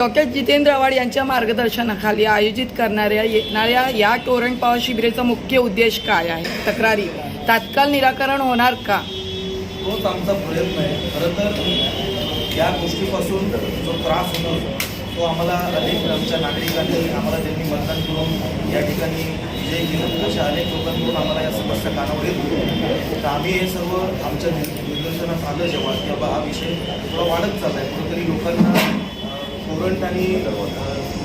Doctor Jitendra Awhad यांच्या मार्गदर्शनाखाली आयोजित करणाऱ्या येणाऱ्या या टोरंट पॉवर शिबिराचा मुख्य उद्देश काय आहे? तक्रारी तात्काळ निराकरण होणार का? तोच आमचा प्रयत्न आहे. खरं तर या गोष्टीपासून जो त्रास होतो तो आम्हाला अनेक आमच्या नागरिकांनी आम्हाला त्यांनी मतदान करून या ठिकाणी विजय केलं अशा अनेक लोकांकडून आम्हाला या समस्या कानावर येत. तर आम्ही हे सर्व आमच्या निदर्शनास आलं जेव्हा की बाबा हा विषय थोडा वाढत चालला आहे, कुठेतरी लोकांना टोरंट आणि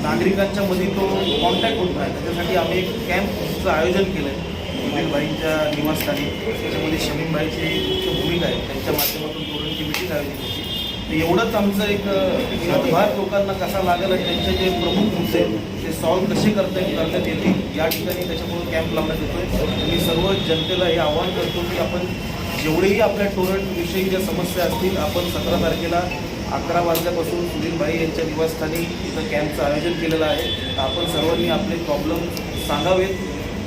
नागरिकांच्या मध्ये तो कॉन्टॅक्ट होत नाही. त्याच्यासाठी आम्ही एक कॅम्पचं आयोजन केलं आहे सुनीलबाईंच्या निवासस्थानी. त्याच्यामध्ये शमीमबाईची मुख्य भूमिका आहे, त्यांच्या माध्यमातून टोरंटची मिटिंग आयोजित होती. तर एवढंच आमचं एक हातभार लोकांना कसा लागेल आणि त्यांचे जे प्रमुख मुद्दे ते सॉल्व्ह कसे करण्यात येतील या ठिकाणी त्याच्यामुळे कॅम्प लावण्यात येतोय. मी सर्व जनतेला हे आवाहन करतो की आपण जेवढेही आपल्या टोरंटविषयी ज्या समस्या असतील आपण 17 तारखेला 11 वाजल्यापासून सुनीलबाई यांच्या निवासस्थानी इथं कॅम्पचं आयोजन केलेलं आहे. आपण सर्वांनी आपले प्रॉब्लेम सांगावेत.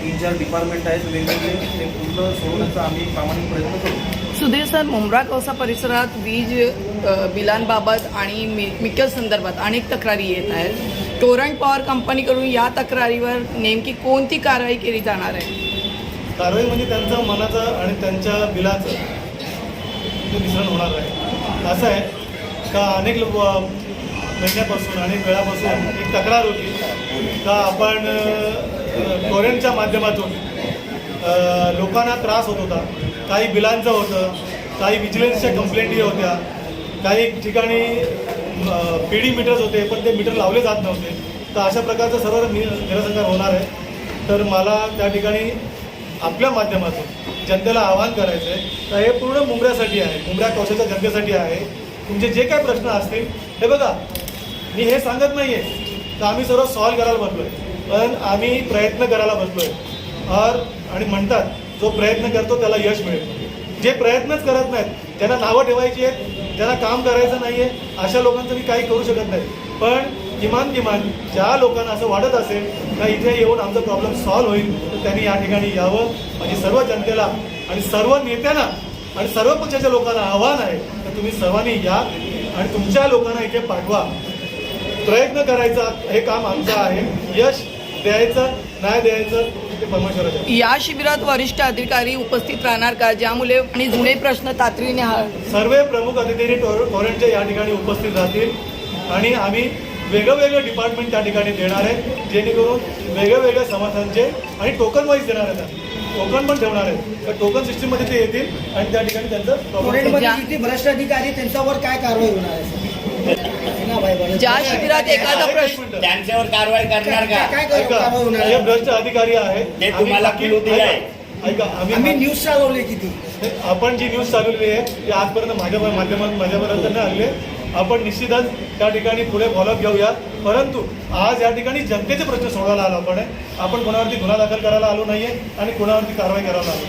3-4 डिपार्टमेंट आहेत वेगवेगळे, ते पूर्ण सोडवण्याचा आम्ही प्रामाणिक प्रयत्न करू. सुधीर सर, मुंब्रा कौसा परिसरात वीज बिलांबाबत आणि मिटर संदर्भात अनेक तक्रारी येत आहेत. टोरंट पॉवर कंपनीकडून या तक्रारीवर नेमकी कोणती कारवाई केली जाणार आहे? कारवाई म्हणजे त्यांचं मनाचं आणि त्यांच्या बिलाचं ते मिश्रण होणार आहे. असं आहे का अनेक महिन्यापासून अनेक वेळापासून एक तक्रार होती का आपण टोरंटच्या माध्यमातून लोकांना त्रास होत होता. काही बिलांचं होतं, काही विजिलन्सच्या कंप्लेंटी होत्या, काही ठिकाणी PD मीटर्स होते पण ते मीटर लावले जात नव्हते. तर अशा प्रकारचं सर्व निरसंकार होणार आहे. तर मला त्या ठिकाणी आपल्या माध्यमातून जनतेला आवाहन करायचं आहे. तर हे पूर्ण मुंब्र्यासाठी आहे, मुंब्रा कौशाच्या जनतेसाठी आहे. तुमचे जे काही प्रश्न असतील हे बघा, मी हे सांगत नाही आहे तर आम्ही सर्व सॉल्व्ह करायला बसलो आहे, पण आम्ही प्रयत्न करायला बसलो आहे. आणि म्हणतात जो प्रयत्न करतो त्याला यश मिळेल. जे प्रयत्नच करत नाहीत, ज्यांना नावं ठेवायची आहेत, ज्यांना काम करायचं नाही आहे, अशा लोकांचं मी काही करू शकत नाही. पण किमान ज्या लोकांना असं वाटत असेल का इथे येऊन आमचा प्रॉब्लेम सॉल्व्ह होईल तर त्यांनी या ठिकाणी यावं. म्हणजे सर्व जनतेला आणि सर्व नेत्यांना आणि सर्व पक्षाच्या लोकांना आव्हान आहे तर तुम्ही सर्वांनी या आणि तुमच्या लोकांना इथे पाठवा. प्रयत्न करायचा हे काम आमचं आहे. यश द्यायचं नाही द्यायचं ते परमेश्वराचं. या शिबिरात वरिष्ठ अधिकारी उपस्थित राहणार का, ज्यामुळे आणि जुने प्रश्न तातडीने सर्व प्रमुख अधिकारी टोरंटचे या ठिकाणी उपस्थित राहतील आणि आम्ही वेगवेगळे डिपार्टमेंट त्या ठिकाणी देणार आहे, जेणेकरून वेगवेगळ्या समस्यांचे आणि टोकन वाईज देणार आहेत. टोकन पण ठेवणार आहे तर टोकन सिस्टीममध्ये ते येतील आणि त्या ठिकाणी त्यांचं भ्रष्ट अधिकारी त्यांच्यावर काय कारवाई होणार आहे? ज्या शिबिरात एखादा प्रश्न त्यांच्यावर कारवाई करणार का? काय कारवाई होणार हे आहे? भ्रष्ट अधिकारी आहेत. ते तुम्हाला क्लू दिलाय. ऐका, आम्ही न्यूज चालवली किती? आपण जी न्यूज चालवली आहे ती आजपर्यंत माझ्यापर्यंत नाही आले. आपण निश्चितच त्या ठिकाणी पुढे फॉलोअप घेऊया. परंतु आज या ठिकाणी जनतेचे प्रश्न सोडवायला आलो आपण कोणावरती गुन्हा दाखल करायला आलो नाहीये आणि कोणावरती कारवाई करायला आलो.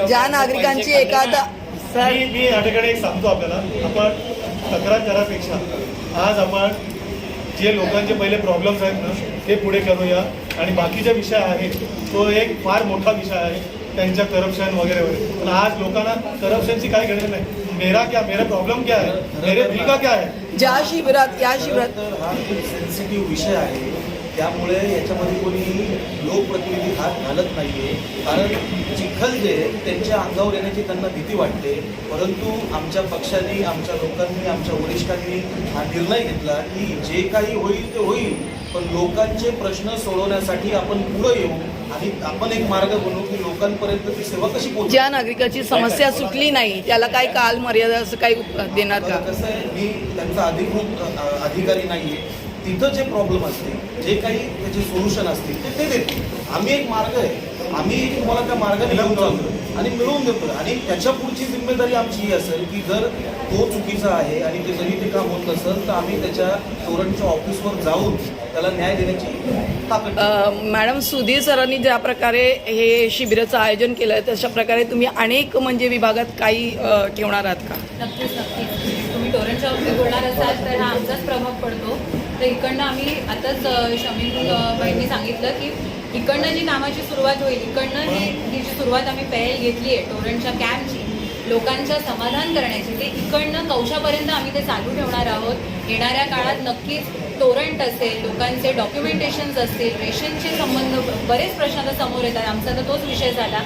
ज्या नागरिकांची एखादा मी या ठिकाणी एक सांगतो आपल्याला, आपण तक्रार करापेक्षा आज आपण जे लोकांचे पहिले प्रॉब्लेम्स आहेत ना ते पुढे करूया. आणि बाकीचा विषय आहे तो एक फार मोठा विषय आहे, त्यांच्या करप्शन वगैरे वगैरे. पण आज लोकांना करप्शनची काही गरज नाही. मेरा प्रॉब्लेम क्या है, मेरे दिल का क्या है. या शिबिरात तर हा खूप सेन्सिटिव्ह विषय आहे. त्यामुळे याच्यामध्ये कोणी लोकप्रतिनिधी हात घालत नाहीये. कारण चिखल जे त्यांच्या अंगावर येण्याची त्यांना भीती वाटते. परंतु आमच्या पक्षाने, आमच्या लोकांनी, आमच्या वरिष्ठांनी हा निर्णय घेतला की जे काही होईल ते होईल, पण लोकांचे प्रश्न सोडवण्यासाठी आपण पुढे येऊ आणि आपण एक मार्ग बनवू की लोकांपर्यंत ती सेवा कशी पोहोचेल. ज्या नागरिकाची समस्या सुटली नाही त्याला काही काल मर्यादा असं काही देणार का? कसं आहे, मी त्यांचा अधिकृत अधिकारी नाहीये. तिथं जे प्रॉब्लेम असतील, जे काही त्याचे सोल्युशन असतील ते देतील. आम्ही एक मार्ग आहे, आम्ही तुम्हाला त्या मार्गाने घेऊन चालतो आणि मिळवून देतो. आणि त्याच्या पुढची जिम्मेदारी आमची ही असेल की जर तो चुकीचा आहे आणि ते जरी ते काम होत नसेल तर आम्ही त्याच्या टोरंटच्या ऑफिसवर जाऊन त्याला न्याय देण्याची ताकद. मॅडम, सुधीर सरांनी ज्या प्रकारे हे शिबिराचं आयोजन केलं आहे तशा प्रकारे तुम्ही अनेक म्हणजे विभागात काही ठेवणार आहात का? नक्कीच. तुम्ही टोरंटच्या बाबतीत बोलणार असाल तर हा आमचाच प्रभाव पडतो. तर इकडनं आम्ही आताच शमीमबाईंनी सांगितलं की इकडनं जी कामाची सुरुवात होईल, इकडनं ही जी सुरुवात आम्ही पहिल घेतली आहे टोरंटच्या कॅम्पची, लोकांचं समाधान करण्याची, ते इकडनं कौशापर्यंत आम्ही ते चालू ठेवणार आहोत. येणाऱ्या काळात नक्कीच टोरंट असेल, लोकांचे डॉक्युमेंटेशन्स असतील, रेशनचे संबंध, बरेच प्रश्न आता समोर येतात. आमचा तर तोच विषय झाला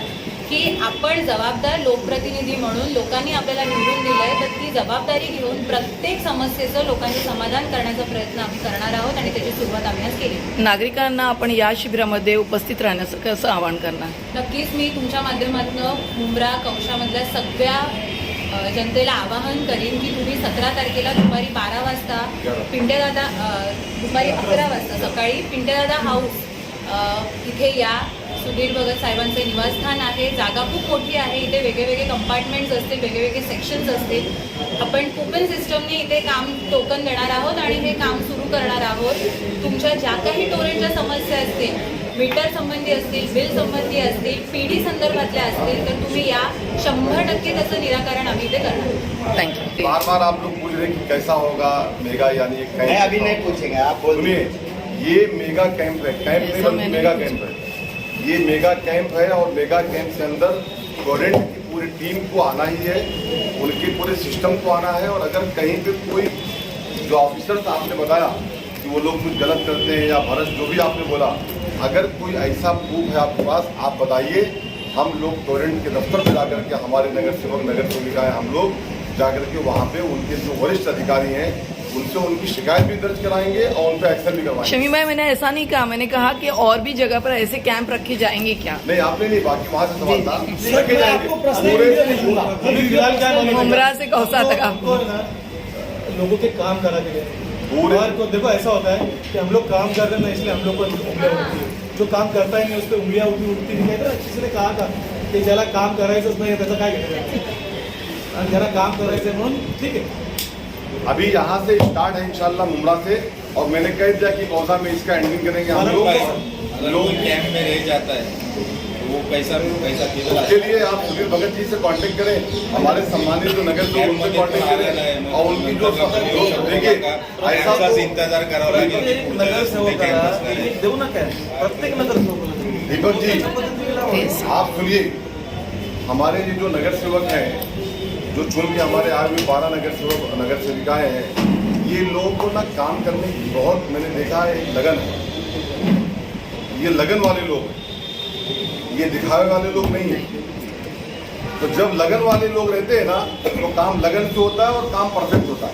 की आपण जबाबदार लोकप्रतिनिधी म्हणून लोकांनी आपल्याला निवडून दिलं आहे, तर ती जबाबदारी घेऊन प्रत्येक समस्येचं लोकांचे समाधान करण्याचा प्रयत्न आम्ही करणार आहोत आणि त्याची सुरुवात आम्ही आज केली. नागरिकांना आपण या शिबिरामध्ये उपस्थित राहण्याचं कसं आवाहन करणार? नक्कीच मी तुमच्या माध्यमातून मुंब्रा कौशामधल्या सगळ्या जनतेला आवाहन करीन की तुम्ही 17 तारखेला दुपारी 12 वाजता पिंटेदादा, दुपारी 11 वाजता सकाळी पिंटेदादा हाऊस इथे या. सुधीर भगत साहेबांचे निवासस्थान आहे. जागा खूप मोठी आहे. इथे वेगवेगळे कंपार्टमेंट्स असतील, वेगवेगळे सेक्शन्स असतील. आपण कुपन सिस्टमने इथे काम टोकन देणार आहोत आणि हे काम सुरू करणार आहोत. तुमच्या ज्या काही टोरेंटच्या समस्या असतील, मीटर संबंधी असतील, बिल संबंधी असतील, पीडी संदर्भातल्या असतील, तर तुम्ही या. 100% त्याचं निराकरण आम्ही इथे करणार. थँक्यू. बार बार आप लोग पूछ रहे हैं कि कैसा होगा मेगा यानी एक कैंप। मैं अभी नहीं पूछेंगे, आप बोल सुनिए, ये मेगा कैंप है, कैंप नहीं बल्कि मेगा कैंप है। ये मेगा कैंप है और मेगा कैंप के अंदर टोरेंट की पूरी टीम को आना ही है, उनके पूरे सिस्टम को आना है। और अगर कहीं पे कोई जो ऑफिसर्स आपने बताया कि वो लोग कुछ गलत करते हैं या भरस जो भी आपने बोला, अगर कोई ऐसा प्रूफ है आपके पास, आप बताइए। हम लोग टोरेंट के दफ्तर पे जाकर के हमारे नगर सेवक नगर सेविकाएं हम लोग जाकर के वहाँ पे उनके जो वरिष्ठ अधिकारी हैं उनसे उनकी शिकायत भी दर्ज कराएंगे और उन पर एक्शन भी करवाएंगे। शमी भाई, मैंने ऐसा नहीं कहा, मैंने कहा कि और भी जगह पर ऐसे कैंप रखे जाएंगे क्या? नहीं, आपने नहीं, बाकी वहाँ से सवाल था, जी। रखे मैं जाएंगे आपको पर्सनल वीडियो भेजूंगा। अभी फिलहाल क्या है, मुंब्रा से कौसा तक आप हमको ना लोगों के काम करा के लिए पूरे- और को देखो ऐसा होता है कि हम लोग काम कर रहे हैं ना, इसलिए हम लोग को उंगलियां उठती है. जो काम करता ही नाही उस पर उंगलियां उठती नाही तर किसी ने कहा का की ज्याला काम करायचंच नाही त्याचं काय घेणं आणि ज्याला काम करायचं म्हणून ठीक आहे. अभी यहाँ से स्टार्ट है इंशाल्लाह मुमरा से, और मैंने कह दिया कि कौसा में इसका एंडिंग करेंगे हम लोग। अगर कोई कैंप में रह जाता है तो वो पैसा किधर उसके लिए आप सुधीर भगत जी से कांटेक्ट करें, हमारे सम्मानित जो नगर लोग उनसे कांटेक्ट करें और उनकी जो देखिए ऐसा तो इंतजार करावं लागेल. नगरसेवकाला देऊ नका प्रत्येक नगरसेवकाला. दीपक जी आप सुनिए, हमारे ये जो नगर सेवक हैं, जो चुन के हमारे आए हुए 12 नगर सेवक नगर सेविकाएं हैं, ये लोगों को ना काम करने की बहुत मैंने देखा है, एक लगन है। ये लगन वाले लोग हैं, ये दिखावे वाले लोग नहीं हैं। तो जब लगन वाले लोग रहते हैं ना, तो काम लगन से होता है और काम परफेक्ट होता है।